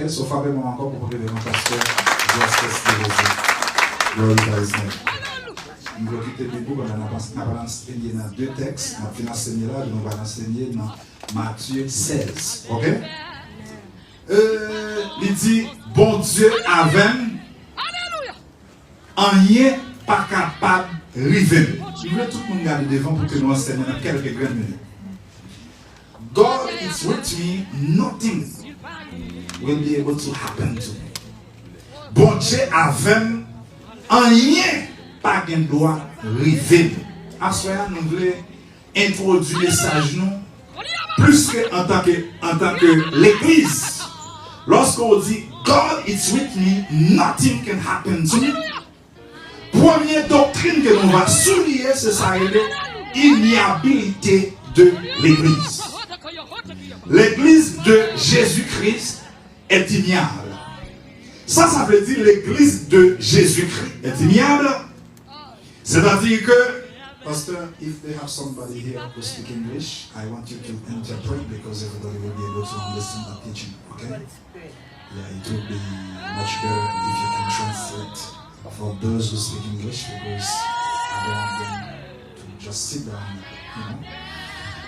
Ok, so frappez-moi encore pour révéler mon pasteur. Glory to his name. Nous allons quitter le bout, on va enseigner dans 2 textes. On va enseigner là, on va enseigner dans Matthieu 16. Ok? Il dit, bon Dieu avait rien pas capable de river. Je veux tout le monde garder devant pour que nous enseignions dans quelques grandes minutes. God is with me, nothing will be able to happen to me. Bon Dieu avait rien pas de droit river. À ce moment nous voulons introduire le message nous plus que en tant que l'église. Lorsqu'on dit God is with me, nothing can happen to me. Première doctrine que nous va souligner, c'est ça, l'immuabilité de l'église. L'église de Jésus-Christ est immuable. Ça veut dire l'église de Jésus-Christ est immuable. C'est-à-dire que, Pastor, if they have somebody here who speak English, I want you to interpret because everybody will be able to understand the teaching. Okay? Yeah, it will be much better if you can translate for those who speak English because I don't want them to just sit down, you know.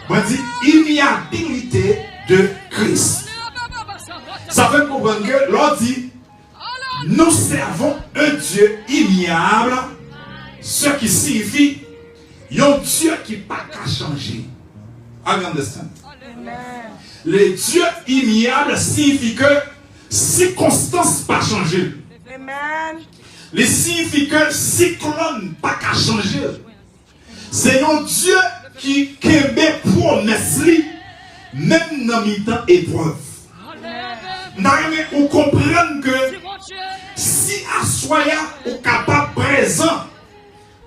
On dit immuabilité de Christ. Ça fait comprendre que l'on dit nous servons un Dieu immuable, ce qui signifie un Dieu qui n'a pas qu'à changer. I understand. Le Dieu immuable signifie que circonstances pas changer. Le signifie que cyclone pas qu'à changer. C'est un Dieu qui kembe promesse li même dans mi-temps épreuve. Nous comprenons que si à soya ou capable présent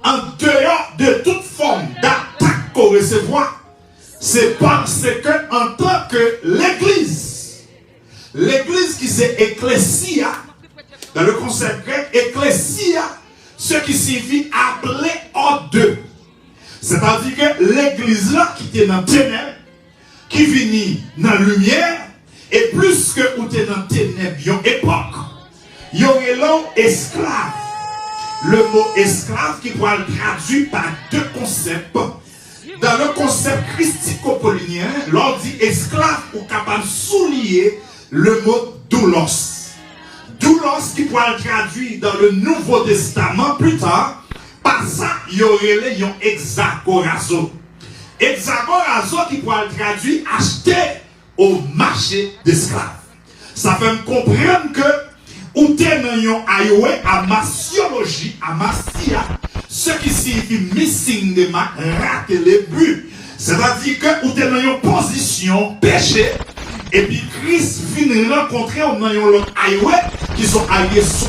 en dehors de toute forme d'attaque qu'on recevoir, c'est parce que en tant que l'église qui c'est ecclésia, dans le concept grec, ecclésia, ce qui signifie appelé hors d'eux. C'est-à-dire que l'église là qui est dans ténèbres, qui vient dans la lumière, et plus que ou t'es dans ténèbres, il y a une époque, il y a un esclave. Le mot esclave qui pourra être traduit par 2 concepts. Dans le concept christico-paulinien, l'on dit esclave ou capable de souligner le mot doulos. Doulos qui pourra être traduit dans le Nouveau Testament plus tard. Par ça, il y aurait un hexagorazo. Hexagorazo qui pourra être traduit acheté au marché d'esclaves. Ça fait me comprendre que ou t'es dans yon aïoué à massiologie, à massia, ce qui signifie missing the mark, rater les buts. C'est-à-dire que ou t'es dans yon position péché, et puis Christ vient rencontrer dans yon aïoué, qui sont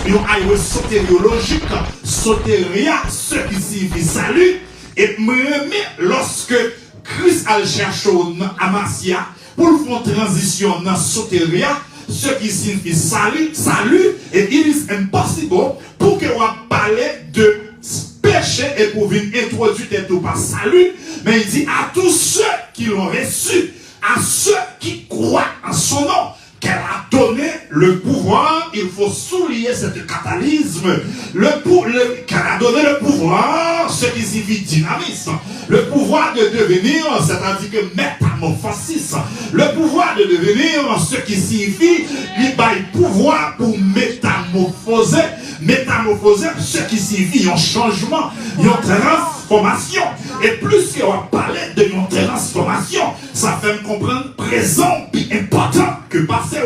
yon aïoué sotériologique, sotéria, ce qui signifie salut, et même lorsque Christ a cherché à massia, pour faire transition dans sotéria, ce qui signifie salut, et it is impossible pour que vous parler de péché et pour venir introduire tout par salut, mais il dit à tous ceux qui l'ont reçu, à ceux qui croient en son nom, qu'elle a donné le pouvoir. Il faut souligner cette catalysme, qu'elle a donné le pouvoir, ce qui signifie dynamisme, le pouvoir de devenir, c'est-à-dire que métamorphosis, le pouvoir de devenir, ce qui signifie il a le pouvoir pour métamorphoser, ce qui signifie un changement, une transformation. Et plus qu'on va parler de une transformation, ça fait me comprendre présent et important que passé,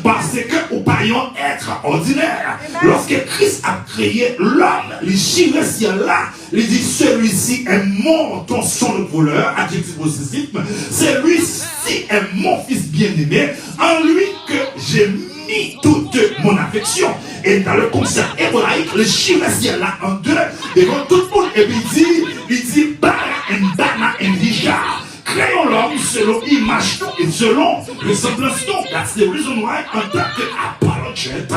parce que au paillon être ordinaire. Lorsque Christ a créé l'homme, les chiffres ciel là, il dit celui-ci est mon ton son de couleur, adjectif possessif, celui-ci est mon fils bien-aimé, en lui que j'ai mis toute mon affection. Et dans le concept hébraïque, le chiffre ciel là en deux, devant tout le monde, et puis il dit Bara and Dana and Hishar. Créons l'homme selon l'image et selon ressemblance. That's the reason why, en tant qu'apologète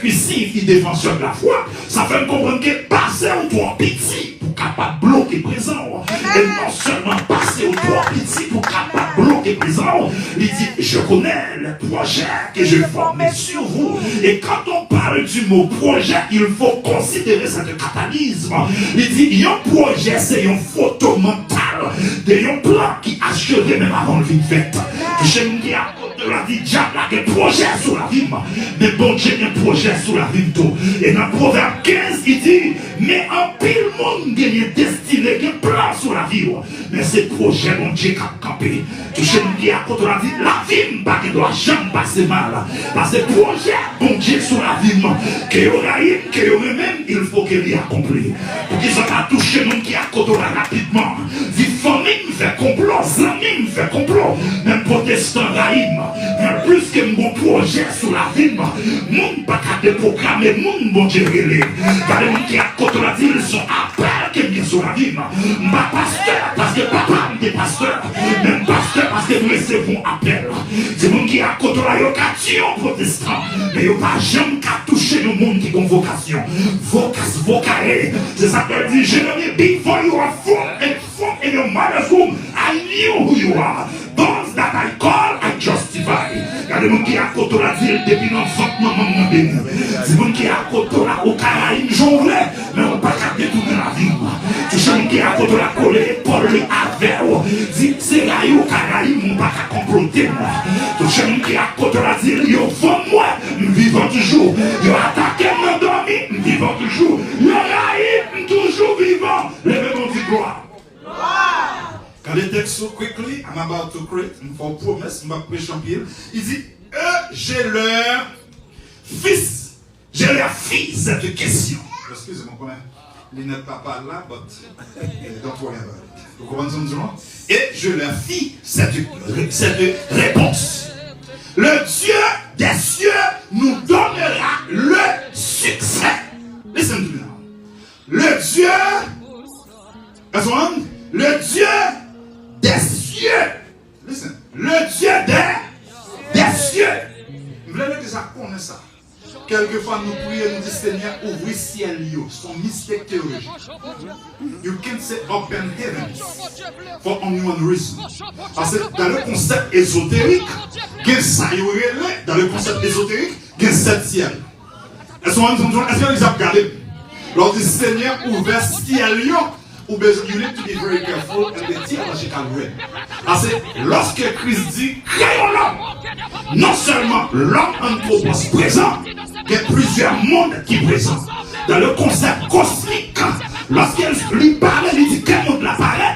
qui signifie défenseur de la foi, ça fait me comprendre que passer au trois petit pour capable bloquer présent. Et non seulement passer au trois petit pour capable bloquer qui est présent. Il dit, je connais les projets que je formé sur vous. Et quand on parle du mot projet, il faut considérer cette catalysme. Il dit, un projet, c'est une photo mentale d'un plan qui achevé même avant le vide fait. J'aime dire à côté de la vie, diable a des projets sur la vie, mais bon Dieu a un projet sur la vie tout. Et dans Proverbe 15, il dit, mais en pile monde gagne destiné, un plan sur la vie. Mais c'est projet bon Dieu qui a campé. J'aime dire à côté de la vie, pas qui doit jamais passer mal. Parce que projet bon Dieu sur la vie, que y aura même, il faut qu'il y accompli. Pour qu'ils soient touché monde qui a côté rapidement. Vie famille fait complot, amis me fait complot, même protestant raïm, mais plus que mon projet sur la vie, mon pas qu'à déprogrammer, mon Dieu relé. Car les gens qui à côté de la ville sont appelés qui viennent sur la vie. Pas pasteur parce que papa est pasteur, même pasteur parce que nous recevons appel. C'est mon qui à côté de la vocation protestant, mais il n'y a pas jamais qu'à toucher le monde qui a une vocation. Vocaire, c'est ça qu'elle dit, je ne before you are formed in your mother's womb, I knew who you are. Those that I call, I justify. Il y a des gens qui à côté de la ville depuis l'enfantement, maman béni. C'est des gens qui à côté de la au Caraïbe, j'en voulais, mais on ne peut pas détourner la vie. C'est des gens qui à côté de la colère, Paul avec c'est là au Caraïbe, on ne peut pas comploter. C'est des gens qui à côté de la ville, ils font moi, nous vivons toujours. Ils attaquent, nous dormons, nous vivons toujours. Ils raillent, toujours vivants. Levez-nous du gloire. Quand les textes sont quickly, I'm about to create, for promise, je vais prêcher en pile. Il dit, j'ai leur fils, j'ai leur fille cette question. Excusez-moi, quand même, il n'est pas là, but don't worry about it. Vous comprenez ce que je dis? Et je leur fille cette réponse. Le Dieu des cieux nous donnera le succès. Listen to me now. Le Dieu, le Dieu des cieux. Listen. Le Dieu des cieux. Vous voulez que ça connaisse ça. Quelquefois nous prions, nous disons Seigneur, ouvre ciel, son mystère théologique. You can say open heavens for only one reason. Parce que dans le concept ésotérique, dans le concept ésotérique, il y a 7 ciels. Est-ce que vous avez regardé? Lors du Seigneur, ouvre ciel, you need to be very careful in the theological way. Parce que lorsque Christ dit créons l'homme, non seulement l'homme anthropos présent, il y a plusieurs mondes qui présentent. Dans le concept cosmique, lorsqu'il lui parle, il dit quel monde l'apparaît,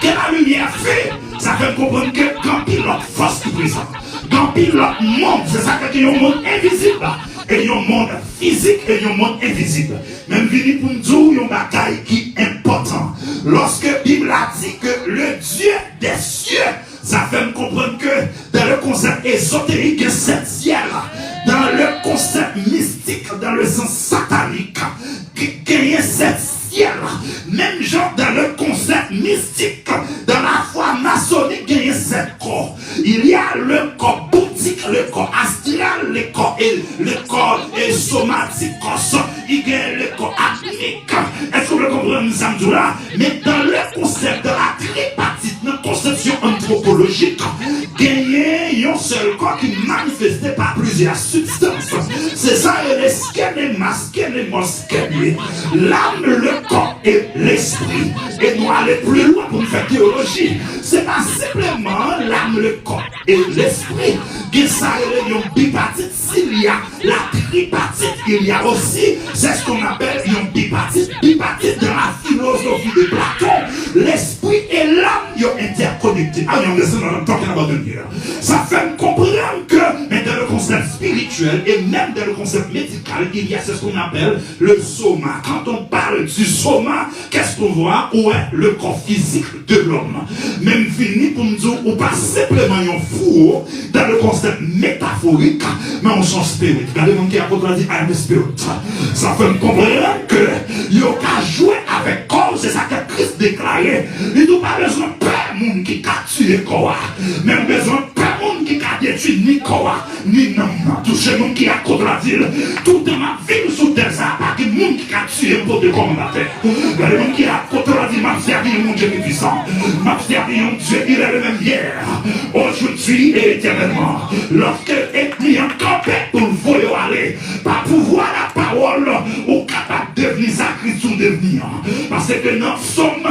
que la lumière fait, ça fait comprendre que quand il y a force qui présente, quand il y a monde, c'est ça qu'il y a un monde invisible. Et il y a un monde physique et il y a un monde invisible. Même vini pour nous dire, il y a une bataille qui est importante. Lorsque la Bible a dit que le Dieu des cieux, ça fait me comprendre que dans le concept ésotérique, il y a 7 ciels. Dans le concept mystique, dans le sens satanique, il y a 7 ciels. Même genre dans le concept mystique, dans la foi maçonnique, il y a 7 corps. Il y a le corps bouddhique, le corps astral, le corps somatique, il y a le corps atmique. Est-ce que vous comprenez ça? Mais dans le concept de la tripartite, notre conception anthropologique, il y a un seul corps qui est manifesté par plusieurs substances. C'est ça, le scanner, masquer, mosquer, l'âme, le corps et l'esprit. Et nous aller plus loin pour faire théologie. C'est pas simplement l'âme, le corps et l'esprit. Il y a une bipartite. S'il y a la tripartite, il y a aussi, c'est ce qu'on appelle une bipartite. Bipartite dans la philosophie de Platon. L'esprit et l'âme sont interconnectés. Ah, you understand what I'm talking about here? Ça fait comprendre que, mais dans le concept spirituel et même dans le concept médical, il y a ce qu'on appelle le soma. Quand on parle du soma, qu'est-ce qu'on voit? Ouais, le corps physique de l'homme. Même fini pour nous dire, ou pas simplement un four dans le concept métaphorique, mais on s'en spirit. Regardez mon qui a dit, I am a spirit. Ça fait comprendre que il a joué avec corps, c'est ça que Christ déclaré. Il n'a pas besoin de peur, monde qui a tué corps. Même besoin de peur, monde qui a détruit ni corps, ni non. Tout ce monde qui a contre la ville, tout dans ma ville sous terre, ça n'a pas de monde qui a tué pour de combattre. Regardez mon qui a contre la ville, m'a servi mon Dieu puissant. M'a servi mon Dieu, il est le même hier, aujourd'hui aujourd'hui et éternellement. Lorsque l'ennemi en campait pour le voyer aller, par pouvoir la parole, ou capable de devenir sacrifice ou devenir. Parce que dans Somme,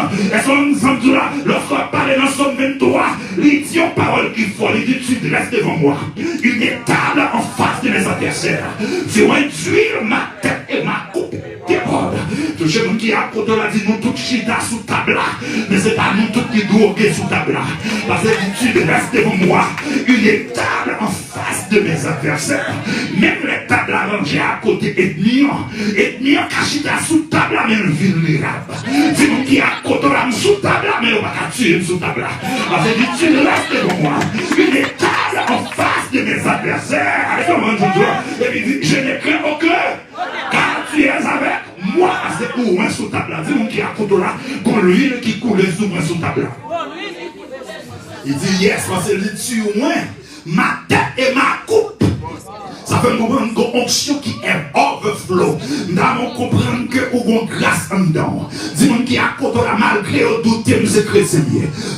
lorsqu'on parle dans Somme 23, il dit une parole qu'il faut, il dit tu restes devant moi. Une étable en face de mes adversaires. Tu vas induire ma tête et ma coupe déborde. Tout le monde qui a côté là dit nous tous chita sous table là. Mais c'est pas nous tous qui drogués sous table là. Parce que tu restes devant moi. Une étable en face de mes adversaires. Même les tables arrangées à côté ethnie cachita sous table là, mais vulnérable. C'est nous qui a côté là sous table là, mais on va pas tuer sous table là. Parce que tu restes devant moi. Une étable en face de mes adversaires. Allez, comment je dis? Et puis je ne crains aucun. Car tu es avec moi, c'est pour moi sous table là. Dis-moi qui a côté là, qu'on l'huile qui coule sous moi sous table là. Il dit yes, parce qu'il dit tu moins ma tête et ma coupe. Ça fait comprendre qu'une onction qui est overflow. Nous allons comprendre que nous avons grâce en dedans. Dis-moi qui a côté là, malgré au doute, c'est chrétien.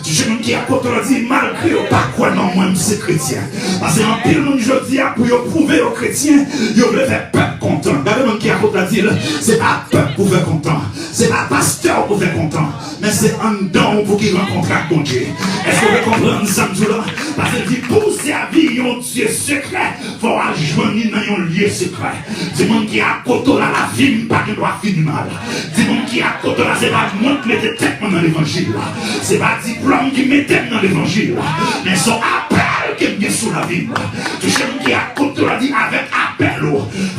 Dis-moi qui a côté là, dit malgré au pas quoi non, moi, c'est chrétien. Parce qu'en pile, nous, je dis, pour prouver aux chrétiens, ils veulent faire peuple content. Regardez-moi qui a côté là, dit, c'est pas peuple pour faire content. C'est pas pasteur pour faire content. Mais c'est en dedans pour qu'il rencontre avec bon Dieu. Est-ce que vous comprenez ça, là? Parce qu'il dit, pour servir un Dieu secret, il faut ajouter dans un lieu secret. Dis-moi qui a côté là, la vie, pas qu'il doit finir mal. Dis-moi qui a côté là, c'est pas moi qui mette tête dans l'évangile là. C'est pas diplôme qui met tête dans l'évangile là. Mais son appel qui est bien sous la vie là. Tu sais qui a côté là, dit avec appel.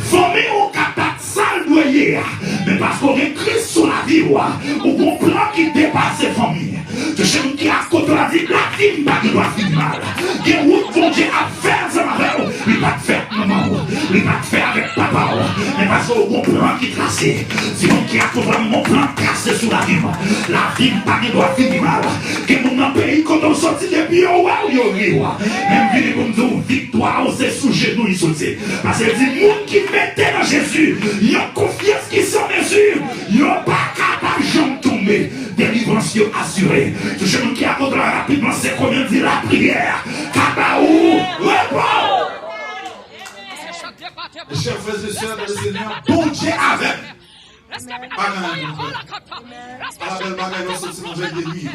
Formez au capable sale doyer. Mais parce qu'on est Christ sous la vie ou un plan qui dépasse ses familles. Tu sais qui a côté là, dit la vie, pas qu'il doit finir mal. Qui route vont Dieu à faire ça avec vous. Il va te faire maman. Il va te faire avec papa. Mais parce qu'on a un plan qui est tracé. Sinon qui a côté là, mon plan cassé sous la vie. La vie, pas qu'il doit finir mal. Que mon pays, quand on sortit des bio, même venu comme nous, victoire, c'est sous genoux, il sautait. Parce que dit, monde qui mettait dans Jésus, il a confiance qui sans mesure, il n'a pas capable de tomber. Délivrance assurée. Tout ce monde qui a contre rapidement, c'est combien dit la prière. Kabaou, repos. Mes chers frères et sœurs de le Seigneur, bon Dieu avec. À la belle bagaille, on sortit dans une nuit.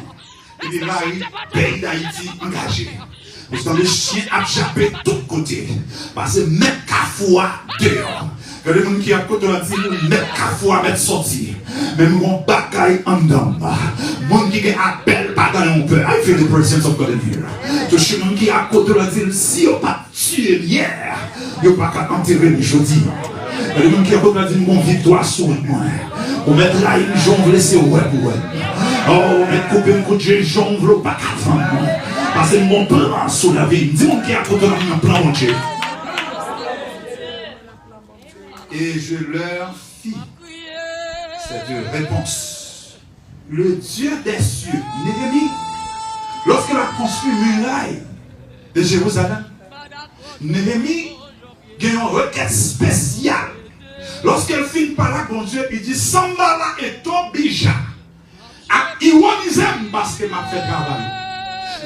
Et puis là, pays d'Haïti engagé. Parce que les chiens a jappé de tous côtés. Parce que mettre Kafoua dehors. Que les gens qui a côté là dit mettre Kafoua mettre sorti. Mais nous avons bagaille en dedans. Les gens qui appellent pas dans un peu. I feel the presence of God in here. Tous les gens qui a côté là dit si on pas tué hier, ils n'ont pas qu'à enterrer les jeudi. Les gens qui a côté là dit mon victoire sur moi. On met là une jambe laissée au web. Oh, on met couper un coup de jambe pas qu'à femme. Parce que mon plan sur la vie, dis-moi qui a côté là un plan mon Dieu. Et je leur fis cette réponse. Le Dieu des cieux, Néhémie, lorsqu'il a construit muraille de Jérusalem, Néhémie a une requête spéciale. Lorsqu'elle finit par là, bon Dieu, il dit Sambala et Tobija a ironisé parce que m'a fait travail.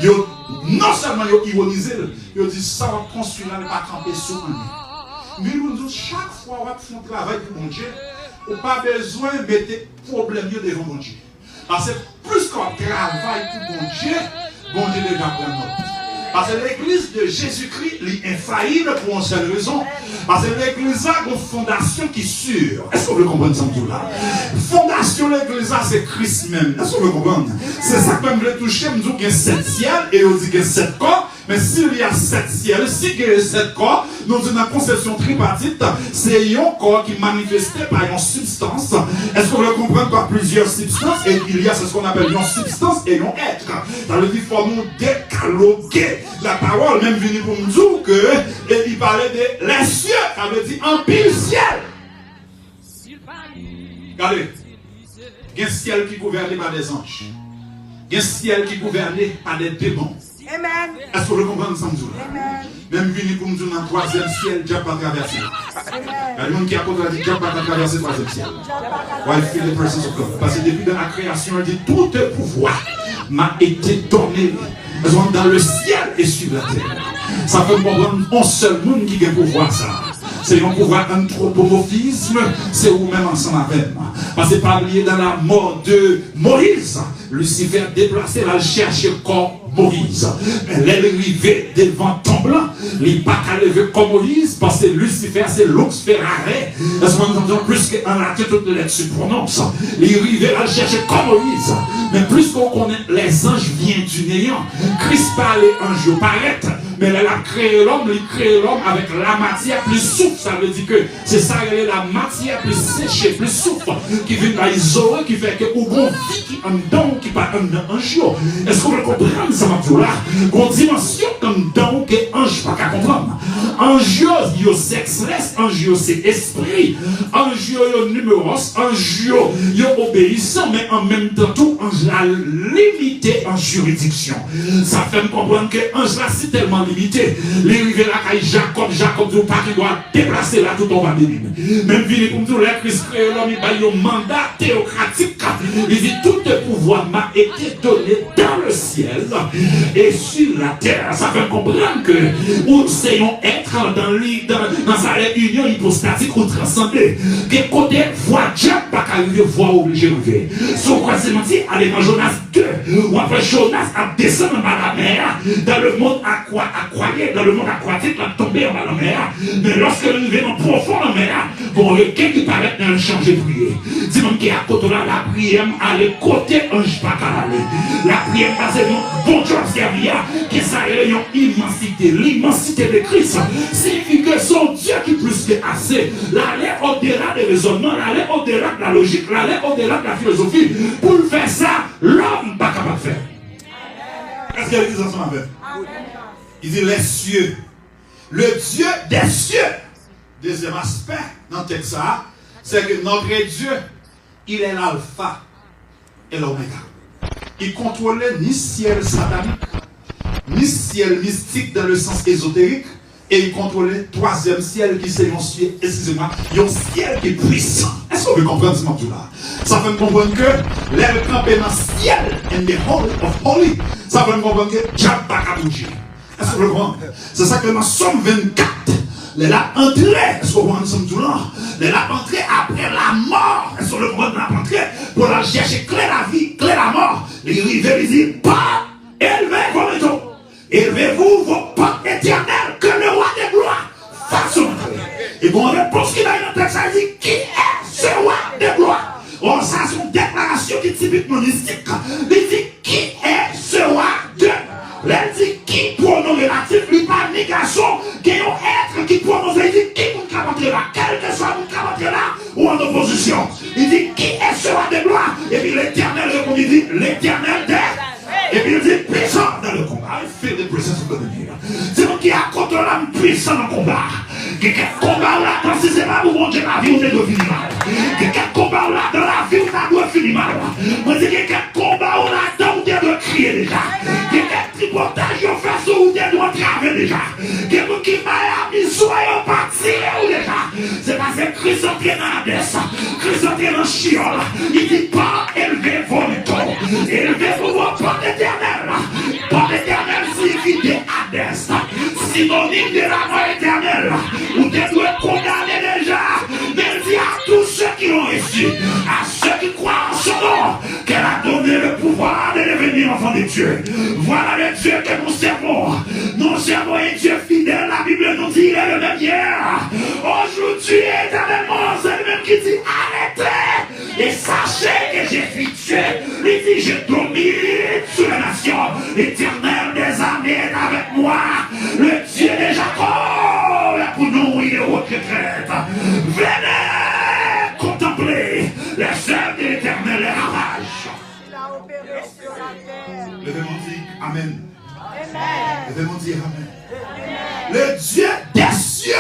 Yo, non seulement yo ironisé, yo dit ça va construire là, pas camper sur lui. Mais nous disons chaque fois qu'on fait un travail pour mon Dieu, on n'a pas besoin de mettre problème devant mon Dieu. Parce que plus qu'on travaille pour mon Dieu déjà prend note. Parce que l'église de Jésus-Christ est infaillible pour une seule raison. Parce que l'église a une fondation qui est sûre. Est-ce qu'on veut comprendre ça tout là? Fondation de l'église, c'est Christ même. Est-ce qu'on veut comprendre? C'est ça que je veux toucher. Je dis qu'il y a 7 ciels et on dit qu'il y a 7 corps. Mais s'il y a 7 ciels, s'il y a 7 corps, nous disons dans la conception tripartite, c'est un corps qui est manifesté par une substance. Est-ce qu'on veut comprendre par plusieurs substances? Et il y a ce qu'on appelle une substance et un être. Ça veut dire qu'il faut nous décaloguer. La parole même venue pour nous dire que il parlait de les cieux. Ça veut dire en pile ciel. Regardez. Il y a un ciel qui est gouverné par des anges. Il y a un ciel qui est gouverné par des démons. Amen. Est-ce que vous comprenez ça? Même venu pour nous dire dans le 3e ciel, Dieu n'a pas traversé. Il y a des gens qui a dit Dieu n'a pas traversé le 3e ciel. Why feel the presence of God? Parce que depuis dans la création, il dit tout le pouvoir m'a été donné Dans le ciel et sur la terre. Ça fait comprendre un seul monde qui a pouvoir ça. C'est un pouvoir anthropomorphisme, c'est vous-même ensemble avec moi. Parce que par lié dans la mort de Moïse, Lucifer déplacé va chercher comme Moïse. Mais l'arrivée devant ton blanc, il n'est pas qu'à lever comme Moïse, parce que Lucifer c'est l'ox ferraré. Est-ce qu'on entend plus qu'en latin toutes les lettres se prononcent. Il arrive à chercher comme Moïse. Mais plus qu'on connaît les anges viennent du néant. Christ parlait ange paraître. Mais elle a créé l'homme, il crée l'homme avec la matière plus souple. Ça veut dire que c'est ça, la matière plus séchée, plus souple, qui vient à isoler, qui fait que au bon vie qui en dedans, qui pas en dedans un jour. Est-ce qu'on peut comprendre ça, là? Qu'on dimension comme dedans, que ange pas qu'à comprendre. Ange, il y a sexless, ange, c'est esprit, ange, il y a numéros, ange, il y a obéissant, mais en même temps, tout ange là limité en juridiction. Ça fait me comprendre que ange là, c'est tellement limité. Les rivets là, Jacob, du pas qui doit déplacer là tout en bas de l'île. Même ville comme tout, les Christ crée l'homme, il a un mandat théocratique. Il dit tout le pouvoir m'a été donné dans le ciel et sur la terre. Ça fait comprendre que nous essayons être dans sa réunion hypostatique ou transcendée. Quel côté voix Dieu pas qu'arriver, voix obligé de lever. Son croisement dit, allez dans Jonas 2, ou après Jonas a descendu dans la mer, dans le monde aquatique, dans le monde aquatique, il a tombé en la mer. Mais lorsque nous venons profond en mer, bon, le quai qui paraît dans le changer de prière. Dis-moi qui est à côté là, la prière, à le côté ange pas qu'à aller. La prière, c'est bon Dieu observer, que ça a une immensité, l'immensité de Christ. Signifie que son Dieu qui plus que assez, l'aller au-delà des raisonnements, l'aller au-delà de la logique, l'aller au-delà de la philosophie. Pour faire ça, l'homme n'est pas capable de faire. Est-ce qu'il y a des ensemble avec? Il dit les cieux. Le Dieu des cieux. Deuxième aspect dans le texte, c'est que notre Dieu, il est l'alpha et l'oméga. Il contrôlait ni ciel satanique, ni ciel mystique dans le sens ésotérique, et il contrôlait troisième ciel qui c'est un ciel, excusez-moi, un ciel qui est puissant. Est-ce qu'on peut comprendre ce mot-là? Ça fait me comprendre que l'air campé dans le ciel, in the holy of holy, ça fait me comprendre que Dieu n'a pas bouger. Est-ce qu'on peut comprendre? C'est ça que dans Somme 24, les là entré, est-ce qu'on comprend tout là? Les là entré après la mort, est-ce qu'on le comprend la entrée pour la chercher clair la vie, clair la mort. Les rivets, ils disent, pas élevez vos métaux, élevez-vous vos portes éternelles que le roi des gloires fasse entrer. Et bon, réponse qu'il a dans le texte, ça dit, qui est ce roi des gloires? Oh, ça c'est une déclaration qui est typique monistique. Il dit, qui est ce roi de gloire? Elle dit qui pronom relatif, lui pas négation, qui est un être qui prononce, il dit qui vous capable là, quel que soit vous capable là, ou en opposition. Il dit qui est ce roi de gloire? Et puis l'éternel répond, il dit l'éternel des. Et puis il dit puissant dans le combat. I feel the presence of God in here. C'est donc qui a contre l'âme puissant dans le combat. Quelqu'un combat là, précisément pour mon Dieu, la vie, on est de finir mal. Quelqu'un combat là, dans la vie, on doit finir mal. Moi, c'est quelqu'un combat là, dans on doit crier déjà. Quelqu'un tripotage, on fait ça, on doit traver déjà. Quelqu'un qui m'a mis, soyons partis déjà. C'est parce que Christ entré dans la baisse. Christ entré dans le chiol. Il dit pas élevez vos métaux. Élevez-vous vos portes éternelles. Porte éternelle signifie des Hadès. Synonyme de la mort éternelle. Vous devez condamner déjà. Mais il dit à tous ceux qui l'ont reçu, à ceux qui croient en son nom, qu'elle a donné le pouvoir de devenir enfant de Dieu. Voilà le Dieu que nous servons. Nous servons un Dieu fidèle. La Bible nous dit il est le même hier. Aujourd'hui, éternellement, c'est le même qui dit arrêtez et sachez que j'ai fait Dieu. Il dit je domine sur la nation. L'éternel des armées est avec moi. Le Dieu de Jacob, pour nous, il est au retraite. Venez contempler les œuvres de l'éternel et ravage. Il a opéré sur la terre. Levez-moi dire Amen. Amen. Levez-moi dire Amen. Amen. Le Dieu des cieux.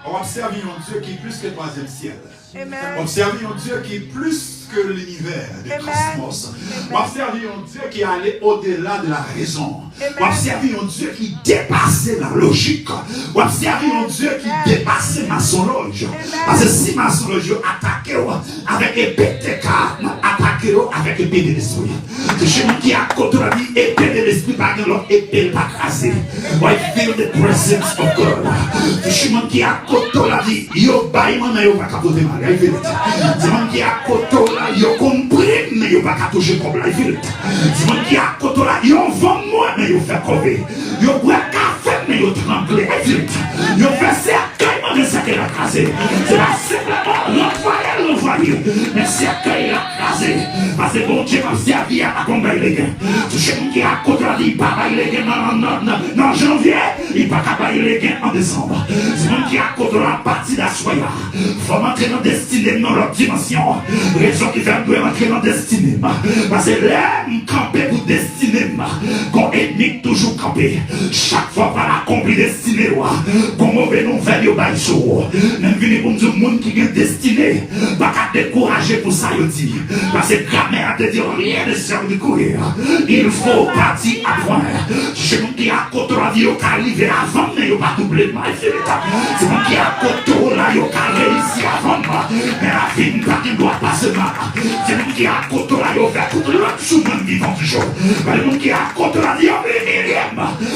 On observe un Dieu qui est plus que le troisième ciel. Amen. On observe un Dieu qui est plus que l'univers, le cosmos. On observe un Dieu qui est allé au-delà de la raison. On observe un Dieu qui dépassait la logique. On observe un Dieu qui dépassait maçonnologie. Parce que si maçonnologie attaquait avec épée de attaqué avec épée de l'esprit. C'est chez nous qui a côté la vie épée de l'esprit par l'autre épée pas crasé. I feel the presence of God. Je monde qui a côté là dit yo bail man yo pas capoter mal. I feel it. C'est monde qui a côté là yo compris mais yo pas toucher comme là. I feel it. C'est monde qui a côté là yo vend moi mais yo fait cover. Yo boit café mais yo tremble. I feel it. Yo fait cercueil mais ça qu'elle a crasé. C'est pas simplement l'envoyer. Mais cercueil a crasé. Parce que bon Dieu m'a servi à accompagner les gains. Je monde qui a côté là dit pas les gains non janvier, il va pas les gains en décembre. C'est monde qui a côté la partie d'Assoya. Faut entrer dans destinée dans l'autre dimension. Raison qui fait que entrer dans destinée. Parce que l'aime camper pour destinée. Qu'on ethnique toujours camper. Chaque fois par accompli destinée. Qu'on mauvais nouvelle yo bail chaud. Même venir pour nous monde qui est destiné. Pas qu'à décourager pour ça yo dit. Parce que grammaire te dit rien de servir de courir. Il faut partir à point. C'est monde qui a côté la vie au arrivé avant mais yo pas doublé mal fait l'état. C'est monde qui a côté là yo réussi avant moi. Mais la vie pas qui doit passer mal. C'est monde qui a côté là yo fait tout le chemin vivant du jour. Le monde qui a côté là yo humilié.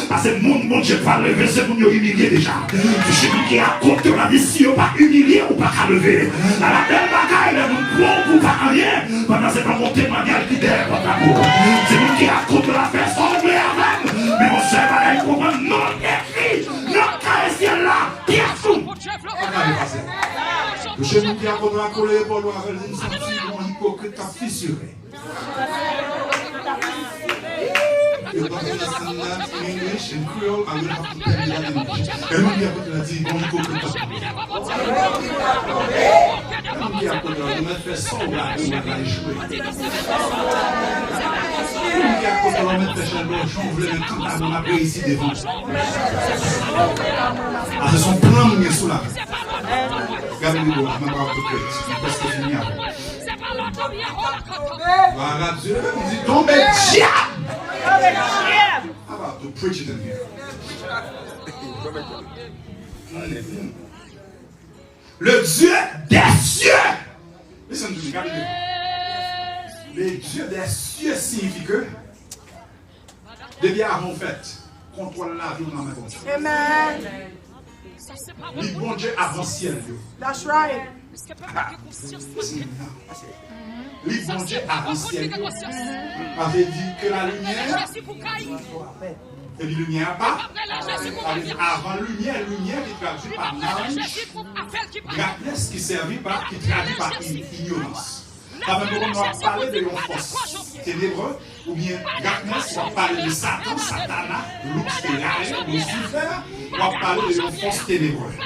Parce que mon Dieu pas lever c'est mon humilié déjà. C'est monde qui a côté là si yo pas humilié ou pas lever. À la même bagaille le monde bon pour pas rien. Pendant c'est pas mon témoignage qui derrière votre amour. C'est monde qui a côté là fait sembler avec. Mais on sait pas les comment non écrit, non caressier là, bien fou. Le chemin qui a comme la colère pour nous avec une sentiment hypocrite à fissurer. You don't understand that in English, in Creole, I'm going to have to tell you that in English. Everyone qui a côté la dit, bon hypocrite à Everyone qui a côté la dit, on fait ça ou là, on va échouer. Everyone qui a côté la dit, on fait ça ou là, on voulait le tout à mon appel ici devant. Ah, ce sont plein de miens sous la vie. Regardez-les, on va pas tout prêt. Parce que c'est fini avant. Voilà, Dieu dit, tombez diable! How about to preach it in here? Le Dieu des cieux. Listen to me, regardez-le. Le Dieu des cieux signifie que depuis avant fait, contrôle la vie dans ma vie. Amen. Le bon Dieu avant ciel. That's right. Le bon Dieu avant ciel avait dit que la lumière et la lumière pas avant lumière qui traduit par knowledge, darkness qui servit par qui traduit par ignorance. Avant on va parler de une force ténébreux ou bien darkness, on va parler de Satan, Satana, Lucifer, on va parler de une force ténébreuse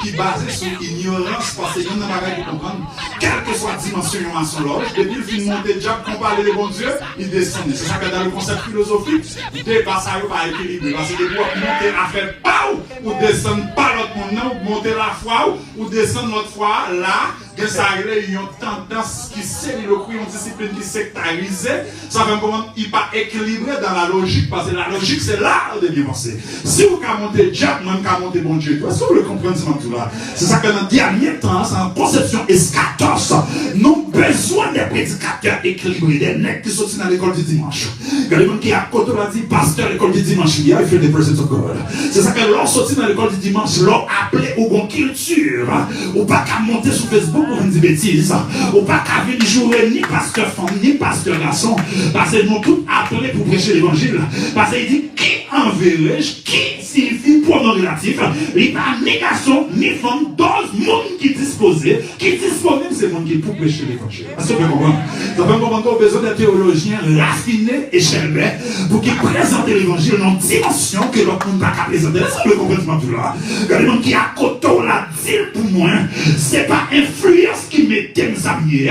qui est basée sur l'ignorance parce qu'il y a un bagage de comprendre, quelle que soit la dimension de son loge, depuis le film monté diable, qu'on parle de bon Dieu, il descend. C'est ça que dans le concept philosophique, débat ça pas équilibré. Parce que des fois, monter à faire pas ou descendre pas l'autre monde, ou monter la foi ou descendre notre foi là, que ça a une tendance qui soliloquie, une discipline qui sectarisée, ça fait comment il n'est pas équilibré dans la logique, parce que la logique c'est là où on devient penser. Si vous montez diable, même qu'à monter bon Dieu, est-ce que vous le comprenez ce là? C'est ça que dans le dernier temps, c'est en conception eschatos, nous avons besoin des prédicateurs équilibrés, des nègres qui sortent dans l'école du dimanche. Il y a des gens qui à côté de la dit, pasteur l'école du dimanche, il y a fait des presence of God. C'est ça que l'on sortit dans l'école du dimanche, l'on appelé au bon culture, ou pas qu'à monter sur Facebook pour dire bêtises, ou pas qu'à venir jouer ni pasteur femme, ni pasteur garçon, parce que nous tous appelés pour prêcher l'évangile. Parce qu'il dit, qui enverrai-je, qui signifie pronom relatif, il n'y a pas ni garçon, ni femme, 12 monde qui disposé, qui est disponible, c'est le monde qui est pour prêcher l'évangile. Est-ce que vous comprenez? Vous avez compris qu'on a besoin d'un théologien raffiné et charbé pour qu'il présente l'évangile dans une dimension que l'autre monde n'a qu'à présenter. Est-ce que vous comprenez tout là? Il y a des gens qui à côté la dit pour moi, ce n'est pas influence qui met mes amis,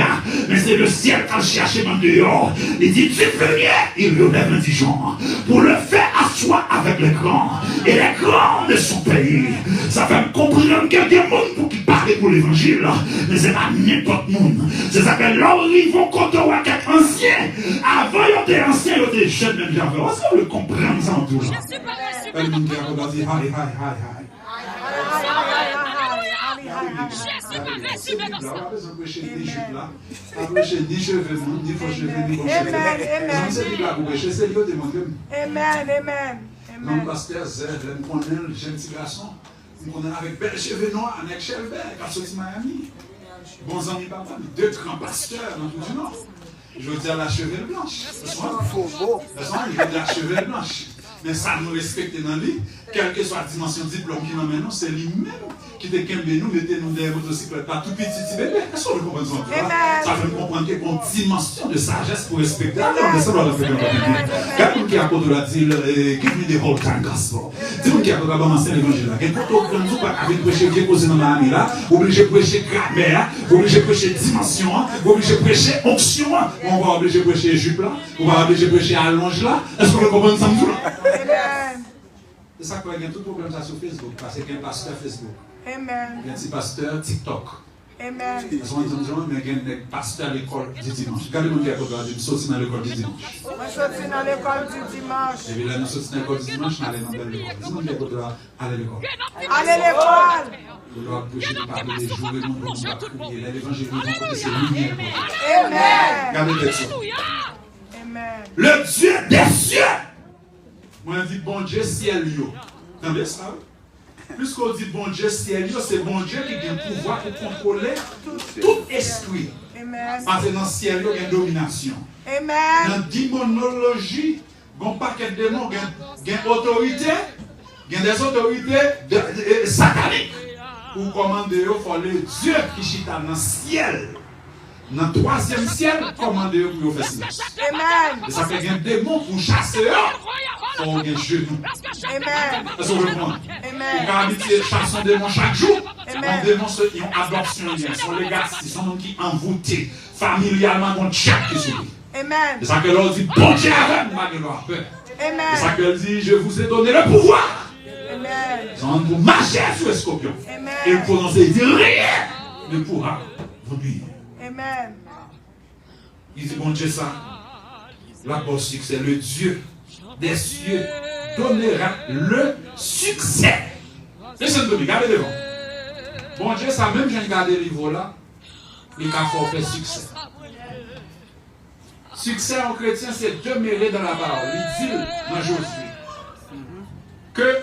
mais c'est le ciel qui a cherché mon dehors. Il dit, tu peux rien, il relève l'indigent pour le faire asseoir avec les grands. Et les grands de son pays. Ça fait me comprendre qu'il y a des gens pour qui parlent pour l'évangile, mais c'est pas n'importe monde. C'est ça que là où ils vont côté à quelques anciens. Avant, ils étaient anciens, ils étaient jeunes, même j'avais. Est-ce que vous comprenez ça en tout là? Le monde qui a dit, hi. C'est Bible là, on n'a pas besoin de prêcher des jupes là. On n'a pas prêché ni cheveux, ni faux cheveux, ni bons cheveux. Amen. C'est Bible là pour prêcher, c'est Dieu démontré. Amen. Amen. Non, pasteur, j'aime connaître le jeune petit garçon. Je connais avec belles cheveux noirs, avec Shelbert, qui a sorti Miami. Bons amis papa, deux grands pasteurs dans tout le Nord. Je veux dire la chevelle blanche. Il veut dire la chevelle blanche. Mais ça nous respecte dans lui, quelle que soit la dimension de diplôme qui nous mène, c'est lui-même qui te kembe nous, mettez nous des motocyclettes, pas tout petit bébé. Est-ce que vous comprenez ça? Ça fait comprendre qu'il y a une dimension de sagesse pour respecter. Mais ça doit le faire bien. Quelqu'un qui a côté de la dire, give me the whole time gospel. Dis-moi qui a côté de commencer l'évangile là. Quelqu'un qui a pas avec prêcher bien causé dans la là, obligé de prêcher grammaire, obligé de prêcher dimension, obligé de prêcher onction, on va obligé de prêcher jupe là, on va obligé de prêcher allonge là. Est-ce que vous comprenez ça? C'est ça qu'il y a tout problème ça sur Facebook, parce qu'il y a un pasteur Facebook. Amen. Il y a un petit pasteur TikTok. Amen. Ils sont disant, mais il y a un pasteur à l'école du dimanche. Regardez-moi qui a regardé, je sorti dans l'école du dimanche. Je sorti dans l'école du dimanche. Et puis là, nous sortis dans l'école du dimanche, on allait dans l'école. Dis-moi qui a aller à l'école. Allez à l'école. On doit prêcher de parler des jours et non pour nous prier. L'évangile nous dit que c'est lumière. Amen. Regardez ça. Amen. Le Dieu des cieux. Moi, je dis bon Dieu, ciel, yo. Entendez ça? Plus qu'on dit bon Dieu, ciel, yo, c'est bon Dieu qui a le pouvoir pour contrôler tout esprit. Amen. Parce que dans le ciel, il y a une domination. Amen. Dans la démonologie, il y a un paquet de démons, il y a une autorité, il y a des autorités sataniques. Pour commander, il faut le Dieu qui chita dans le ciel. Dans le troisième ciel, commander pour faire silence. Amen. Et ça fait qu'il y a un démon pour chasser. Il faut un genou. Amen. Est-ce que vous comprenez? Amen. On va habiter chasser un démon chaque jour. Amen. Un démon, ils ont adoption, ils sont les gars, ils sont qui envoûtés familialement contre chaque qui subit. Amen. C'est ça que l'on dit, bon Dieu avec moi, malgré leur peur. Amen. C'est ça qu'elle dit, je vous ai donné le pouvoir. Amen. Ils ont pour marcher sur les scorpions. Amen. Et pour prononcer, il dit rien ne pourra vous nuire. Amen. Il dit, bon Dieu, ça, la bosse succès, le Dieu des cieux donnera le succès. Laissez-nous de regardez devant. Bon Dieu, ça, même j'ai regardé le livre là, il a fait succès. Succès en chrétien, c'est demeurer dans la parole. Il dit dans Josué que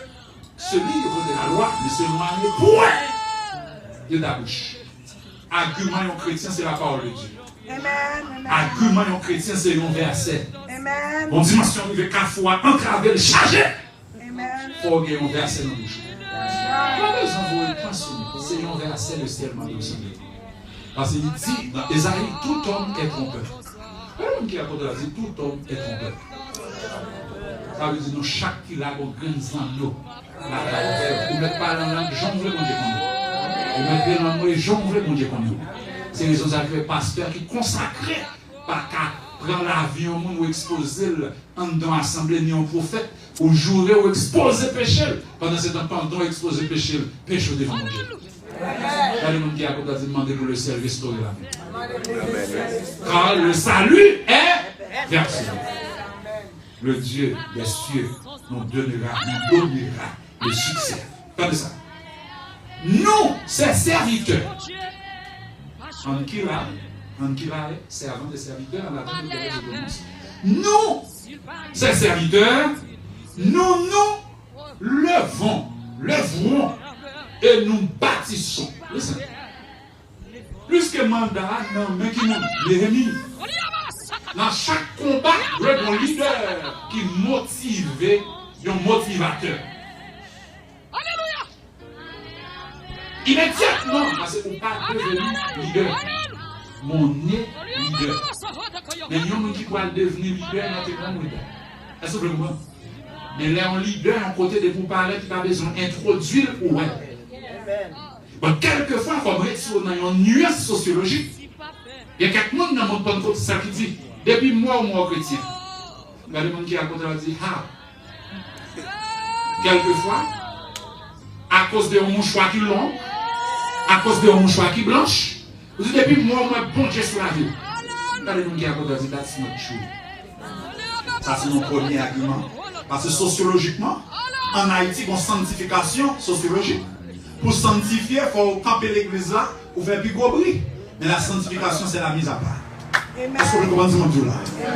ce livre de la loi ne s'éloigne point de ta bouche. Argument en chrétien, c'est la parole de Dieu. Amen. Argument en chrétien, c'est un verset. Amen. Bon dimension, il veut 4 fois entraver, charger. Amen. Il faut qu'il y ait un verset dans la bouche. Pas besoin de vous penser, c'est un verset le ciel m'a donné. Parce qu'il dit dans Ésaïe, tout homme est trompeur. L'homme qui a dit tout homme est trompeur. Ça veut dire, nous, chaque qui a un grand anneau, vous ne mettez pas dans la langue, j'en veux mon Dieu comme nous. Vous mettez dans la langue, j'en veux mon Dieu comme nous. C'est les autres avec les pasteurs qui consacrés, pas qu'à prendre l'avion, ou exposer dans l'assemblée, ni un prophète, ou jouer ou exposer le péché. Pendant ce temps, pendant exposer le péché, péché devant mon Dieu. Il y a des gens qui ont demandé pour le ciel restaurer la vie. Car le salut est versé. Le Dieu des cieux nous donnera le succès. Regardez ça. Nous, ces serviteurs, en qui là, servant des serviteurs, en attendant que je commence. Nous, ces serviteurs, nous levons et nous bâtissons. Listen. Plus que mandat, non, mais qui nous, Jérémie. Dans chaque combat, il y a un leader qui motive, un motivateur. Alléluia. Immédiatement, parce qu'on ne peut pas devenir leader. Mon nez leader. Mais il y a un qui peut devenir leader, non, c'est pas leader. Est-ce que vous comprenez? Mais là, un leader, un côté de vous parler qui a besoin d'introduire ou ouais. Bon, quelquefois, comme on a une nuance sociologique, il y a quelqu'un dans mon temps ça qui dit, depuis moi ou moi chrétien, il y a des gens qui à côté dit, ah, quelquefois, à cause de un mouchoir qui long, à cause de un mouchoir qui blanche, vous dites, depuis moi, bon Dieu sur la vie. Il y a des gens qui à côté dit, that's not true. Ça, c'est mon premier argument. Parce que sociologiquement, en Haïti, il y a une sanctification sociologique. pour sanctifier, il faut camper l'église là pour faire plus gros bruit. Mais la sanctification, c'est la mise à part. Est-ce que vous comprenez ce que là?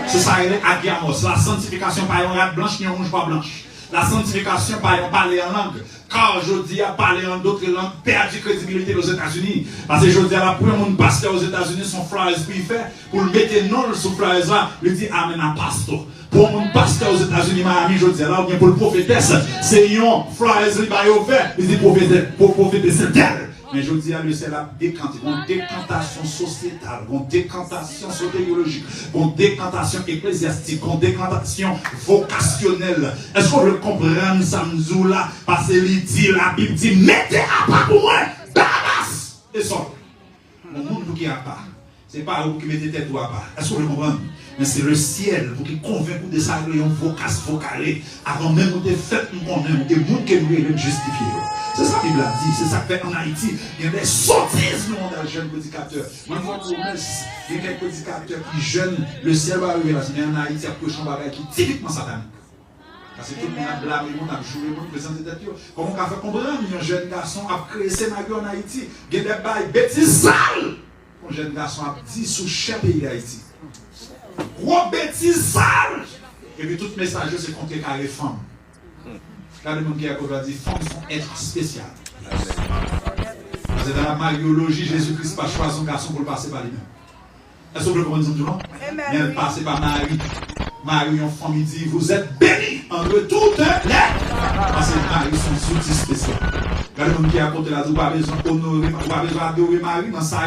C'est ça, il est agiamos. La sanctification, par une rate blanche, ni un rouge pas blanche. La sanctification, par exemple, parler en langue. Car je dis à parler en d'autres langues, perd de crédibilité aux États-Unis. Parce que je dis à la première mon pasteur aux États-Unis, son frère esprit fait, pour le mettre non sur frère là, lui dit Amen à pasteur. Pour mon pasteur aux États-Unis, Miami, je dis là, ou bien pour le prophétesse, c'est un frère esprit fait, il dit prophétesse tel. Mais je dis à lui, c'est la décantation sociétale, une décantation soteriologique, une décantation ecclésiastique, une décantation vocationnelle. Est-ce qu'on veut comprendre ça, là? Parce qu'il dit, la Bible dit, mettez à part pour moi, Barabbas et sort. Le monde vous qui a pas. Ce n'est pas vous qui mettez tête ou à part. Est-ce qu'on veut comprendre? Mais c'est le ciel pour qu'il convainc de ça, il y a un vocace vocalé. Avant même de faire, on aime des gens qui nous justifier. C'est ça que la Bible a dit, c'est ça que fait en Haïti. Il y a des sottises dans les jeunes prédicateurs. Moi, il y a quelques prédicateurs qui jeûnent, le ciel va arriver là. Mais en Haïti, il y a quelque chose qui est typiquement satanique. Parce que tout le monde a blâmé, tout le monde a joué, tout le monde a présenté des têtes. Comment on a fait comprendre un jeune garçon a créé ses magots en Haïti? Il y a des bails bêtises sales. Un jeune garçon a dit sous chaque pays d'Haïti. Gros bêtises sales. Et puis tout message, c'est contre les femmes. Là, le monde qui a dit les femmes sont êtres spéciaux. Parce que dans la mariologie, Jésus-Christ n'a pas choisi un garçon pour le passer par lui-même. Est-ce que vous le comprenez tout le monde? Mais il passe par Marie. Marie, une femme, il dit, vous êtes bénis entre toutes les. Parce que Marie, son outil spécial. Quand le monde qui a côté là, vous n'avez pas besoin d'honorer, vous n'avez pas besoin d'adorer Marie, dans ça,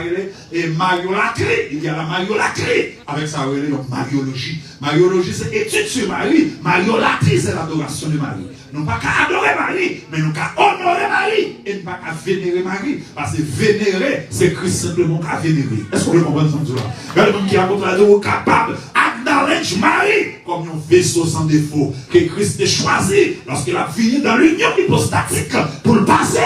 et mariolatrie. Il y a la mariolatrie. Avec ça, il y a la mariologie. Mariologie, c'est étude sur Marie. Mariolatrie, c'est l'adoration de Marie. Nous n'avons pas qu'à adorer Marie, mais nous qu'à honorer Marie. Et nous pas qu'à vénérer Marie. Parce que vénérer, c'est Christ simplement qu'à vénérer. Est-ce que vous comprenez ce que je dis là? Quand le monde qui a côté là, vous êtes capable acknowledge Marie comme un vaisseau sans défaut que Christ a choisi lorsqu'il a fini dans l'union hypostatique pour le passer.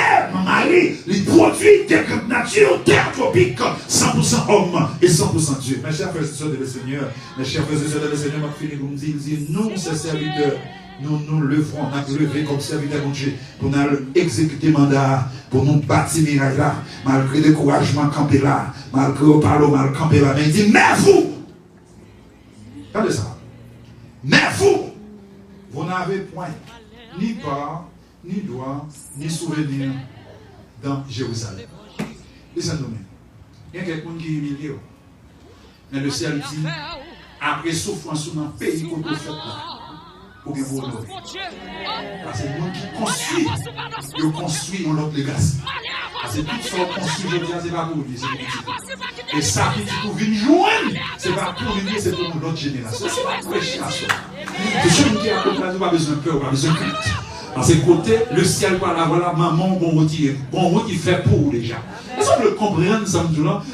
Marie, il produit des natures thératropiques, 100% homme et 100% Dieu. Mes chers frères et sœurs de le Seigneur, mes chers frères et sœurs de le Seigneur, m'a fini pour me dire, nous, ces serviteurs, nous lèverons, on a levé comme serviteurs de Dieu pour nous exécuter mandat, pour nous bâtir miracle là, malgré le découragement campé là, malgré le parlo mal campé là. Mais il dit, mais vous, regardez ça, mais vous n'avez point ni part, ni droit, ni souvenir dans Jérusalem. Laissez-nous. Il y a quelqu'un qui est humilié. Mais le ciel dit, après souffrance dans le pays qu'on peut faire là, pour que vous honorez. Parce que le monde qui construit dans notre legacy. Parce que tout ce qu'on construit, je dis, c'est pas pour lui, c'est pour lui. Et ça qui dit pour venir joindre, c'est pas pour lui, c'est pour notre génération. C'est pas pour les chiens. Les jeunes qui ont pas besoin de peur, pas besoin de crainte. Parce que côté, le ciel, voilà, maman, bon retirer, qui fait pour déjà. Est-ce que vous comprenez ça?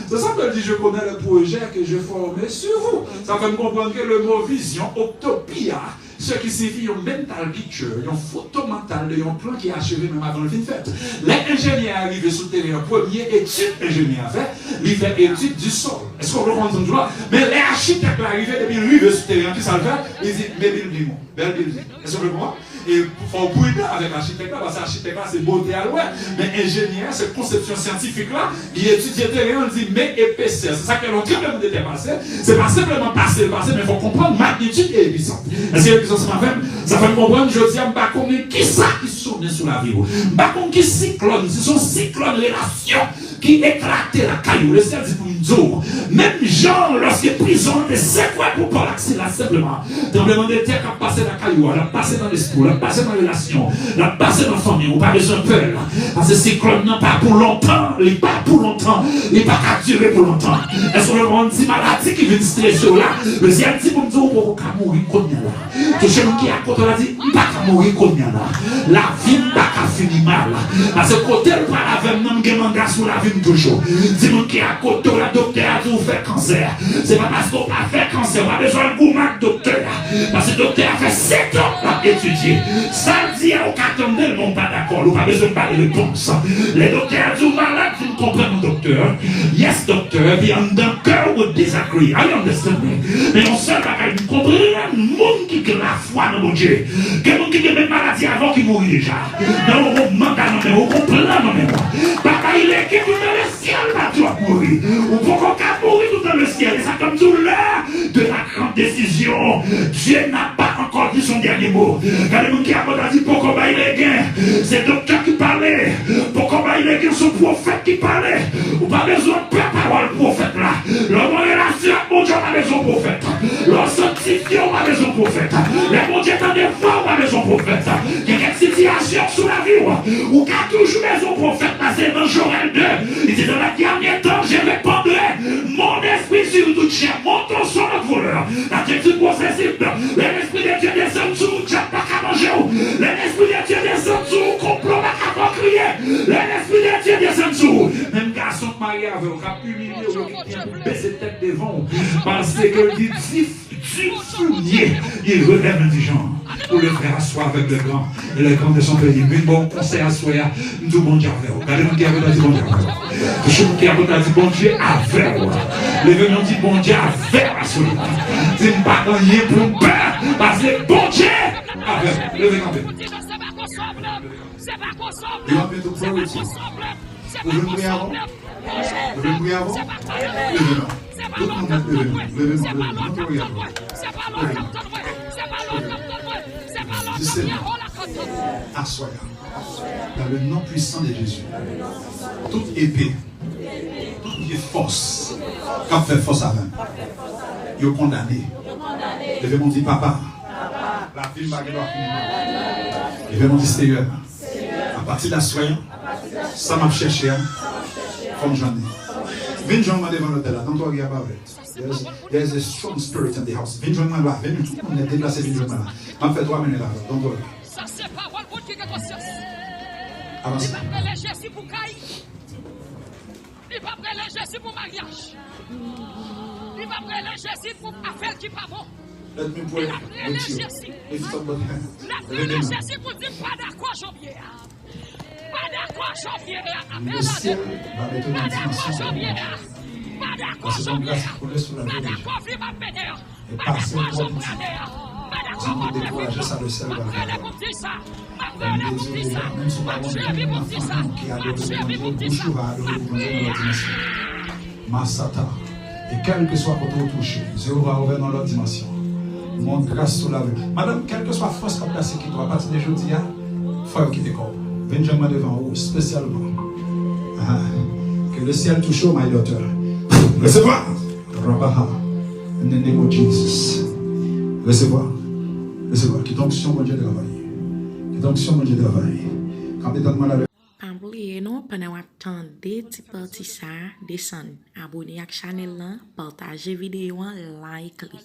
C'est ça que je dis, je connais le projet que je formais sur vous. Ça fait me comprendre que le mot vision, octopia, ce qui signifie un mental picture, un photo mental, un plan qui est achevé même avant le fin de fête. Les ingénieurs arrivent sur le terrain, première étude ingénieur fait, il fait étude du sol. Est-ce qu'on comprend ça? Mais les architectes arrivent, et puis ils arrivent sur le terrain, qui ça le fait? Ils disent, mais building, belle building. Est-ce qu'on comprend? Et il faut bouiller avec l'architecte là, parce que l'architecte là c'est beauté à l'ouest. Mais ingénieur, cette conception scientifique là, il étudie le terrain, on dit mais épaisseur. C'est ça que l'on triplement de dépassé. C'est pas simplement passer le passé, mais il faut comprendre magnitude et puissance. Est-ce que puissance m'a fait? Ça fait comprendre, je dis à Mbakoumi, qui ça qui sonne sur la vie? Mbakoumi qui cyclone, c'est son cyclone relation qui éclatait la caillou. Le ciel dit pour une jour. Même Jean, lorsque prison, c'est quoi pour pas l'accès là simplement? Tremblement de terre qui a passé la caillou, elle a passé dans l'esprit, elle a passé dans la relation, elle a passé dans la famille, on pas besoin de peur. Parce que ce cyclone n'est pas pour longtemps, il n'est pas pour longtemps, il n'est pas qu'à durer pour longtemps. Est-ce qu'on a dit maladie qui vient stresser là? Le ciel dit pour nous dire, on va mourir comme là. Tout ce qui est à côté, on a dit, on va pas mourir comme là. La vie n'est pas qu'à finir mal. Parce que côté, le pas avec nous, on a sur la vie. vient toujours. Si vous qui à côté, la docteur a dit vous fait cancer. C'est pas parce qu'on a fait cancer, on a besoin de gourmand docteur. Parce que le docteur a fait 7 ans à étudier. Ça dit au carton de monde pas d'accord, on n'a pas besoin de parler de réponse. Les docteurs disent malade, vous comprenez docteur. Yes, docteur, the undergirl would disagree. I understand me. Mais on seul bagage, vous comprenez le monde qui a la foi dans mon Dieu. Quelqu'un qui a même maladie avant qu'il mourit déjà. Dans le moment, on comprend non mais moi. Papa, il est qui tout dans le ciel, là, tu vas mourir. Ou pourquoi qu'à mourir tout dans le ciel. Et ça comme tout l'heure de la grande décision. Dieu n'a pas encore dit son dernier mot. Quand les gens qui a dit pourquoi il est gain, c'est le docteur qui parlait. Pourquoi il est gain, son prophète qui parlait. Ou pas besoin de parole prophète là. L'homme en relation avec mon Dieu, on a besoin de prophète. L'homme sanctifié, on a besoin de prophète. Les mon Dieu est en défense, on a besoin de prophète. Il y a quelques situations sous la vie où qu'a toujours besoin de prophète. C'est dans Joël 2. Il dit dans la dernière temps, je répandrai mon esprit sur toute chair. Montons sur notre voleur. La critique possessive. L'esprit de Dieu descend sur vous, Dieu pas qu'à manger. L'esprit de Dieu descend sur vous, complot pas qu'à crier. L'esprit de Dieu descend sur vous. Même garçon marié avec vous, qui a humilié, qui a baissé tête devant. Parce que dit du fournier, il relève l'indigent. Pour le frère asseoir avec le grand. Et le grand de son pays. Mais bon conseil asseoir, nous bon Dieu avec vous. Regardez mon Dieu avec nous, dit bon Dieu avec vous. Je vous dis avec nous, dit bon Dieu avec vous. Les venons dit bon Dieu avec vous. C'est pas rien pour peur. Parce que bon Dieu avec vous. Levez campé. You want me to pray with you? Vous voulez prier avant? Vous voulez prier avant? Levez-moi. Tout le monde levez-moi. Levez-moi. Seigneur, assoyez dans le nom puissant de Jésus. Toute épée, toute force, qu'a fait force avant, il est condamné. Levez-moi, dit papa, la vie m'a gagné. Levez-moi, dit Seigneur, à partir d'assoyant, ça m'a cherché, comme j'en ai. Viens joindre devant l'hôtel là, don't worry about it. There's a strong spirit in the house. Viens joindre là, viens tout le monde est déplacé, viens joindre là. M'a fait 3 minutes là, don't worry. Ça c'est parole pour qui que toi science. Avancez. Il va prendre les gestes pour caille. Il va prendre les gestes pour mariage. Il va prendre les gestes pour affaire qui pas bon. Let me pray with you. Lift up your hand. La les gestes pour dire pas d'accord janvier. Pas d'accord janvier. Le ciel va mettre une dimension. Parce que ton grâce coule sur la vie des gens. Et passer au droit du si vous découragez ça, le ciel va le faire. Même si vous avez un enfant qui adore le Dieu, va adorer le Dieu dans l'autre dimension. Masata. Et quel que soit votre touché, Dieu va ouvrir dans l'autre dimension. Mon grâce sur la vie. Madame, quelle que soit la force comme la qui doit partir de aujourd'hui, il faut quitter le corps. Benjamin devant vous, spécialement. Que le ciel touche au my daughter. Recevoir. Rabaha. In the name of Jesus. Recevoir. Recevoir. Qui d'onction mon Dieu travaille. Qui d'onction mon Dieu travaille. Quand tu demandes la Oubliez non pendant attendre ti parti ça descend. Abonnez à la chaîne là, partagez vidéo, like li.